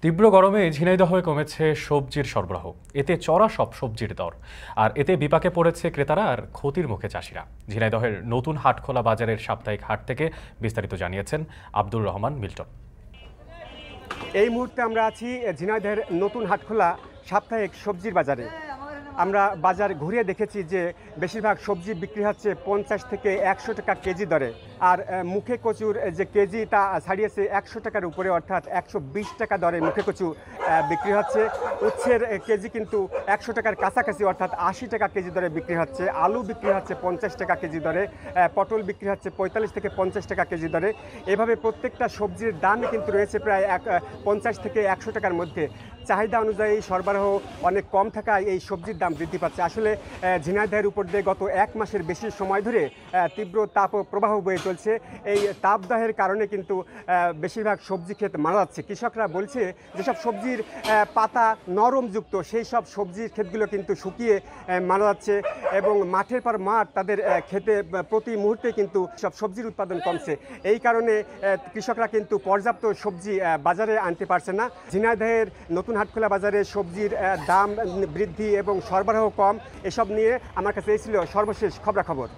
তীব্র গরমে ঝিনাইদহে কমেছে সবজির সরবরাহ। এতে চড়া সব সবজির দর। আর এতে বিপাকে পড়েছে ক্রেতারা আর ক্ষতির মুখে চাষিরা। ঝিনাইদহের নতুন হাটখোলা বাজারের সাপ্তাহিক হাট থেকে বিস্তারিত জানিয়েছেন আব্দুর রহমান মিল্টন। এই মুহূর্তে আমরা আছি ঝিনাইদহের নতুন হাটখোলা সাপ্তাহিক সবজির বাজারে। আমরা বাজার ঘুরিয়ে দেখেছি যে বেশিরভাগ সবজি বিক্রি হচ্ছে 50 থেকে 100 টাকা কেজি দরে। আর মুখে কচুর যে কেজি তা ছাড়িয়েছে 100 টাকার উপরে, অর্থাৎ 120 টাকা দরে মুখে কচু বিক্রি হচ্ছে। উচ্ছের কেজি কিন্তু 100 টাকার কাছাকাছি, অর্থাৎ 80 টাকা কেজি দরে বিক্রি হচ্ছে। আলু বিক্রি হচ্ছে 50 টাকা কেজি দরে, পটল বিক্রি হচ্ছে 45 থেকে 50 টাকা কেজি দরে। এভাবে প্রত্যেকটা সবজির দামই কিন্তু রয়েছে প্রায় 50 থেকে 100 টাকার মধ্যে। চাহিদা অনুযায়ী সরবরাহ অনেক কম থাকায় এই সবজির দাম বৃদ্ধি পাচ্ছে। আসলে ঝিনাইদহের উপর দিয়ে গত 1 মাসের বেশি সময় ধরে তীব্র তাপ প্রবাহ বয়ে চলছে। এই তাপদাহের কারণে কিন্তু বেশিরভাগ সবজি ক্ষেত মারা যাচ্ছে। কৃষকরা বলছে যেসব সবজির পাতা নরমযুক্ত সেই সব সবজির ক্ষেতগুলো কিন্তু শুকিয়ে মারা যাচ্ছে এবং মাঠের পর মাঠ তাদের ক্ষেতে প্রতি মুহূর্তে কিন্তু সব সবজির উৎপাদন কমছে। এই কারণে কৃষকরা কিন্তু পর্যাপ্ত সবজি বাজারে আনতে পারছে না। ঝিনাইদহের নতুন হাটখোলা বাজারে সবজির দাম বৃদ্ধি এবং সরবরাহ কম, এসব নিয়ে আমার কাছে এই ছিল সর্বশেষ খবরাখবর।